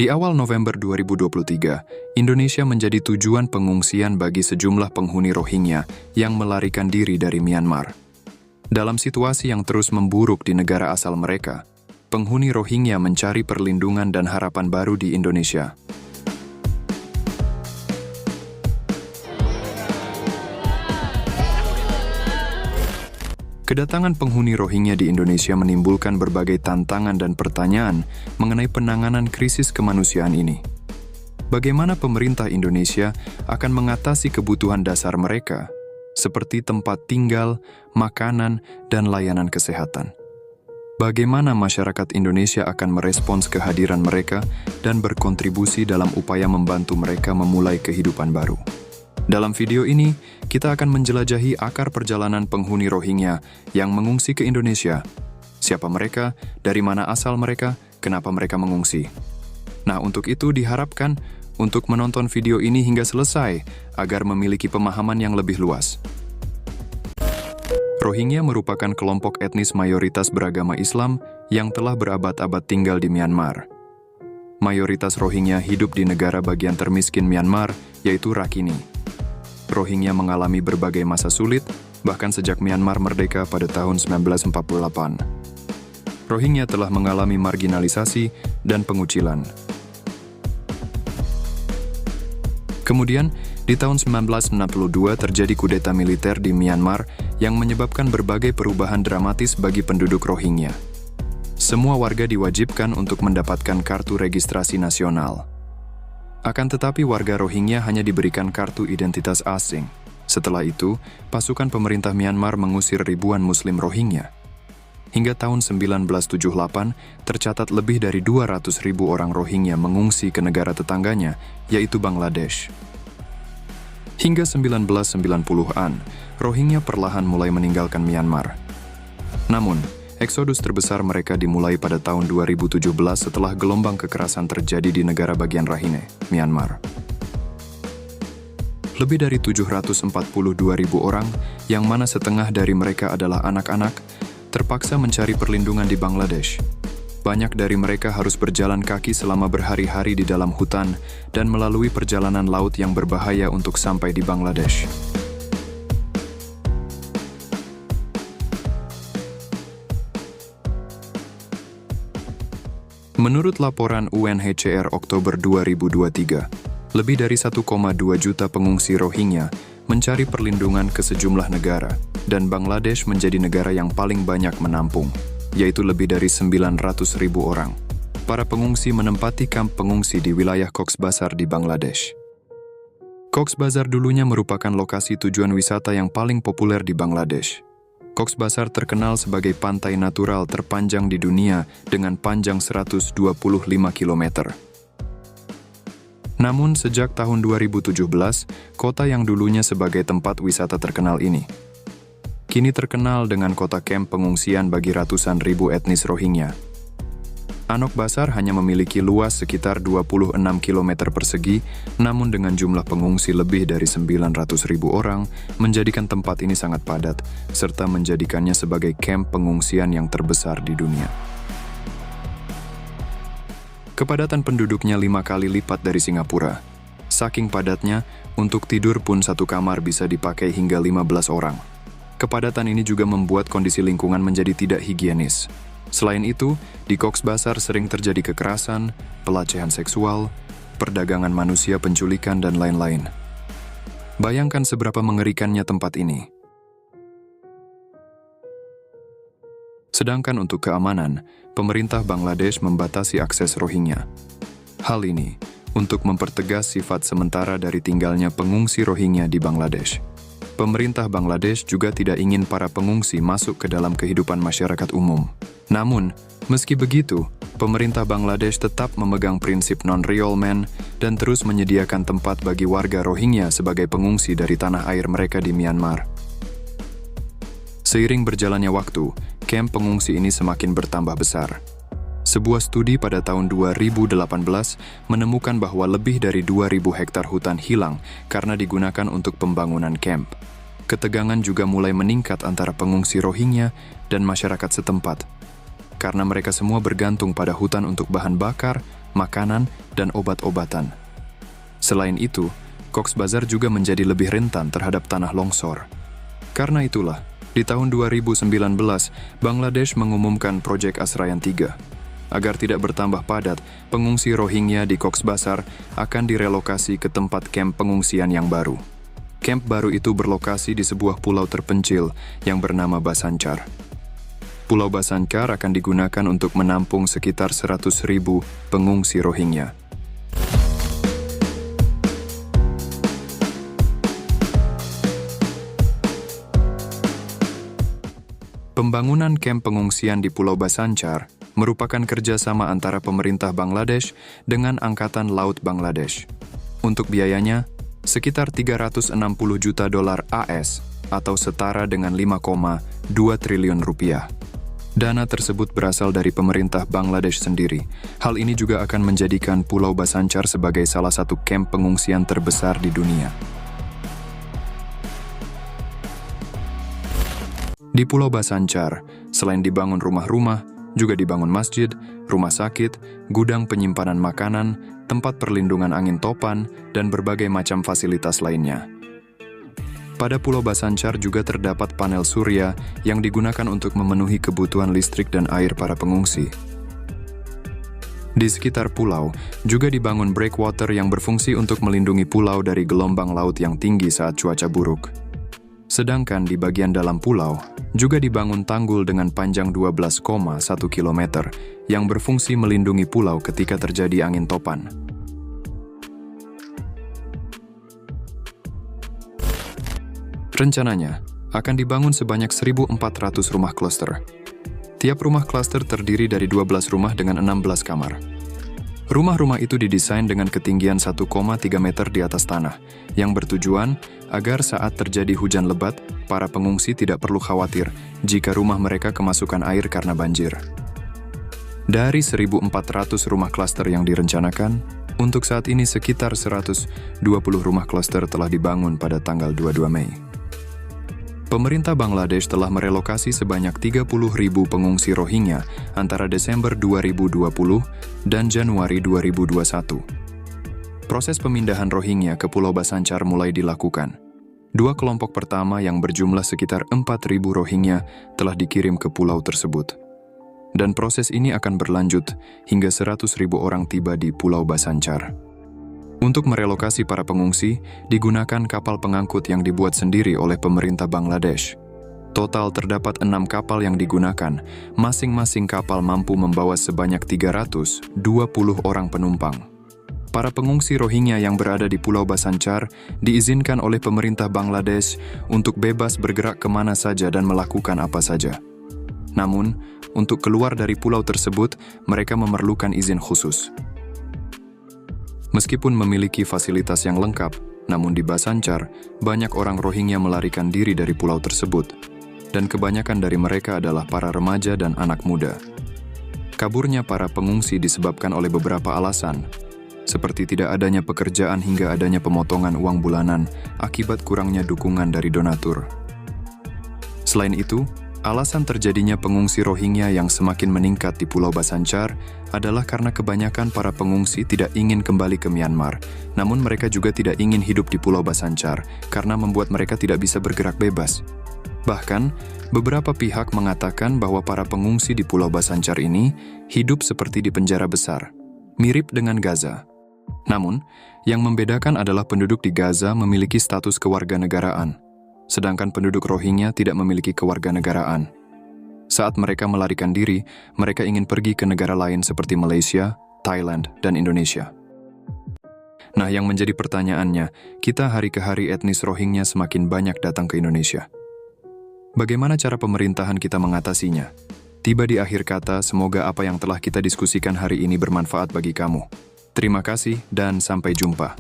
Di awal November 2023, Indonesia menjadi tujuan pengungsian bagi sejumlah penghuni Rohingya yang melarikan diri dari Myanmar. Dalam situasi yang terus memburuk di negara asal mereka, penghuni Rohingya mencari perlindungan dan harapan baru di Indonesia. Kedatangan penghuni Rohingya di Indonesia menimbulkan berbagai tantangan dan pertanyaan mengenai penanganan krisis kemanusiaan ini. Bagaimana pemerintah Indonesia akan mengatasi kebutuhan dasar mereka, seperti tempat tinggal, makanan, dan layanan kesehatan? Bagaimana masyarakat Indonesia akan merespons kehadiran mereka dan berkontribusi dalam upaya membantu mereka memulai kehidupan baru? Dalam video ini, kita akan menjelajahi akar perjalanan penghuni Rohingya yang mengungsi ke Indonesia. Siapa mereka, dari mana asal mereka, kenapa mereka mengungsi. Nah, untuk itu diharapkan untuk menonton video ini hingga selesai agar memiliki pemahaman yang lebih luas. Rohingya merupakan kelompok etnis mayoritas beragama Islam yang telah berabad-abad tinggal di Myanmar. Mayoritas Rohingya hidup di negara bagian termiskin Myanmar, yaitu Rakhine. Rohingya mengalami berbagai masa sulit, bahkan sejak Myanmar merdeka pada tahun 1948. Rohingya telah mengalami marginalisasi dan pengucilan. Kemudian, di tahun 1962 terjadi kudeta militer di Myanmar yang menyebabkan berbagai perubahan dramatis bagi penduduk Rohingya. Semua warga diwajibkan untuk mendapatkan kartu registrasi nasional. Akan tetapi warga Rohingya hanya diberikan kartu identitas asing. Setelah itu, pasukan pemerintah Myanmar mengusir ribuan Muslim Rohingya. Hingga tahun 1978, tercatat lebih dari 200.000 orang Rohingya mengungsi ke negara tetangganya, yaitu Bangladesh. Hingga 1990-an, Rohingya perlahan mulai meninggalkan Myanmar. Namun, eksodus terbesar mereka dimulai pada tahun 2017 setelah gelombang kekerasan terjadi di negara bagian Rakhine, Myanmar. Lebih dari 742.000 orang, yang mana setengah dari mereka adalah anak-anak, terpaksa mencari perlindungan di Bangladesh. Banyak dari mereka harus berjalan kaki selama berhari-hari di dalam hutan dan melalui perjalanan laut yang berbahaya untuk sampai di Bangladesh. Menurut laporan UNHCR Oktober 2023, lebih dari 1,2 juta pengungsi Rohingya mencari perlindungan ke sejumlah negara, dan Bangladesh menjadi negara yang paling banyak menampung, yaitu lebih dari 900.000 orang. Para pengungsi menempati kamp pengungsi di wilayah Cox's Bazar di Bangladesh. Cox's Bazar dulunya merupakan lokasi tujuan wisata yang paling populer di Bangladesh. Cox's Bazar terkenal sebagai pantai natural terpanjang di dunia dengan panjang 125 km. Namun, sejak tahun 2017, kota yang dulunya sebagai tempat wisata terkenal ini kini terkenal dengan kota kamp pengungsian bagi ratusan ribu etnis Rohingya. Cox's Bazar hanya memiliki luas sekitar 26 km persegi, namun dengan jumlah pengungsi lebih dari 900.000 orang, menjadikan tempat ini sangat padat, serta menjadikannya sebagai kamp pengungsian yang terbesar di dunia. Kepadatan penduduknya 5 kali lipat dari Singapura. Saking padatnya, untuk tidur pun satu kamar bisa dipakai hingga 15 orang. Kepadatan ini juga membuat kondisi lingkungan menjadi tidak higienis. Selain itu, di Cox's Bazar sering terjadi kekerasan, pelecehan seksual, perdagangan manusia, penculikan, dan lain-lain. Bayangkan seberapa mengerikannya tempat ini. Sedangkan untuk keamanan, pemerintah Bangladesh membatasi akses Rohingya. Hal ini untuk mempertegas sifat sementara dari tinggalnya pengungsi Rohingya di Bangladesh. Pemerintah Bangladesh juga tidak ingin para pengungsi masuk ke dalam kehidupan masyarakat umum. Namun, meski begitu, pemerintah Bangladesh tetap memegang prinsip non-reolment dan terus menyediakan tempat bagi warga Rohingya sebagai pengungsi dari tanah air mereka di Myanmar. Seiring berjalannya waktu, kamp pengungsi ini semakin bertambah besar. Sebuah studi pada tahun 2018 menemukan bahwa lebih dari 2.000 hektar hutan hilang karena digunakan untuk pembangunan kamp. Ketegangan juga mulai meningkat antara pengungsi Rohingya dan masyarakat setempat. karena mereka semua bergantung pada hutan untuk bahan bakar, makanan, dan obat-obatan. Selain itu, Cox's Bazar juga menjadi lebih rentan terhadap tanah longsor. Karena itulah, di tahun 2019, Bangladesh mengumumkan Projek Asrayan 3. Agar tidak bertambah padat, pengungsi Rohingya di Cox's Bazar akan direlokasi ke tempat kamp pengungsian yang baru. Kamp baru itu berlokasi di sebuah pulau terpencil yang bernama Bhasanchar. Pulau Bhasanchar akan digunakan untuk menampung sekitar 100.000 pengungsi Rohingya. Pembangunan kamp pengungsian di Pulau Bhasanchar merupakan kerjasama antara pemerintah Bangladesh dengan Angkatan Laut Bangladesh. Untuk biayanya, sekitar 360 juta dolar AS atau setara dengan 5,2 triliun rupiah. Dana tersebut berasal dari pemerintah Bangladesh sendiri. Hal ini juga akan menjadikan Pulau Bhasanchar sebagai salah satu kamp pengungsian terbesar di dunia. Di Pulau Bhasanchar, selain dibangun rumah-rumah, juga dibangun masjid, rumah sakit, gudang penyimpanan makanan, tempat perlindungan angin topan, dan berbagai macam fasilitas lainnya. Pada Pulau Bhasanchar juga terdapat panel surya yang digunakan untuk memenuhi kebutuhan listrik dan air para pengungsi. Di sekitar pulau, juga dibangun breakwater yang berfungsi untuk melindungi pulau dari gelombang laut yang tinggi saat cuaca buruk. Sedangkan di bagian dalam pulau, juga dibangun tanggul dengan panjang 12,1 km yang berfungsi melindungi pulau ketika terjadi angin topan. Rencananya, akan dibangun sebanyak 1.400 rumah klaster. Tiap rumah klaster terdiri dari 12 rumah dengan 16 kamar. Rumah-rumah itu didesain dengan ketinggian 1,3 meter di atas tanah, yang bertujuan agar saat terjadi hujan lebat, para pengungsi tidak perlu khawatir jika rumah mereka kemasukan air karena banjir. Dari 1.400 rumah klaster yang direncanakan, untuk saat ini sekitar 120 rumah klaster telah dibangun pada tanggal 22 Mei. Pemerintah Bangladesh telah merelokasi sebanyak 30.000 pengungsi Rohingya antara Desember 2020 dan Januari 2021. Proses pemindahan Rohingya ke Pulau Bhasanchar mulai dilakukan. Dua kelompok pertama yang berjumlah sekitar 4.000 Rohingya telah dikirim ke pulau tersebut. Dan proses ini akan berlanjut hingga 100.000 orang tiba di Pulau Bhasanchar. Untuk merelokasi para pengungsi, digunakan kapal pengangkut yang dibuat sendiri oleh pemerintah Bangladesh. Total terdapat 6 kapal yang digunakan, masing-masing kapal mampu membawa sebanyak 320 orang penumpang. Para pengungsi Rohingya yang berada di Pulau Bhasanchar diizinkan oleh pemerintah Bangladesh untuk bebas bergerak kemana saja dan melakukan apa saja. Namun, untuk keluar dari pulau tersebut, mereka memerlukan izin khusus. Meskipun memiliki fasilitas yang lengkap, namun di Bhasanchar, banyak orang Rohingya melarikan diri dari pulau tersebut, dan kebanyakan dari mereka adalah para remaja dan anak muda. Kaburnya para pengungsi disebabkan oleh beberapa alasan, seperti tidak adanya pekerjaan hingga adanya pemotongan uang bulanan akibat kurangnya dukungan dari donatur. Selain itu, alasan terjadinya pengungsi Rohingya yang semakin meningkat di Pulau Bhasanchar adalah karena kebanyakan para pengungsi tidak ingin kembali ke Myanmar, namun mereka juga tidak ingin hidup di Pulau Bhasanchar karena membuat mereka tidak bisa bergerak bebas. Bahkan, beberapa pihak mengatakan bahwa para pengungsi di Pulau Bhasanchar ini hidup seperti di penjara besar, mirip dengan Gaza. Namun, yang membedakan adalah penduduk di Gaza memiliki status kewarganegaraan, sedangkan penduduk Rohingya tidak memiliki kewarganegaraan. Saat mereka melarikan diri, mereka ingin pergi ke negara lain seperti Malaysia, Thailand, dan Indonesia. Nah, yang menjadi pertanyaannya, kita hari ke hari etnis Rohingya semakin banyak datang ke Indonesia. Bagaimana cara pemerintahan kita mengatasinya? Tiba di akhir kata, semoga apa yang telah kita diskusikan hari ini bermanfaat bagi kamu. Terima kasih dan sampai jumpa.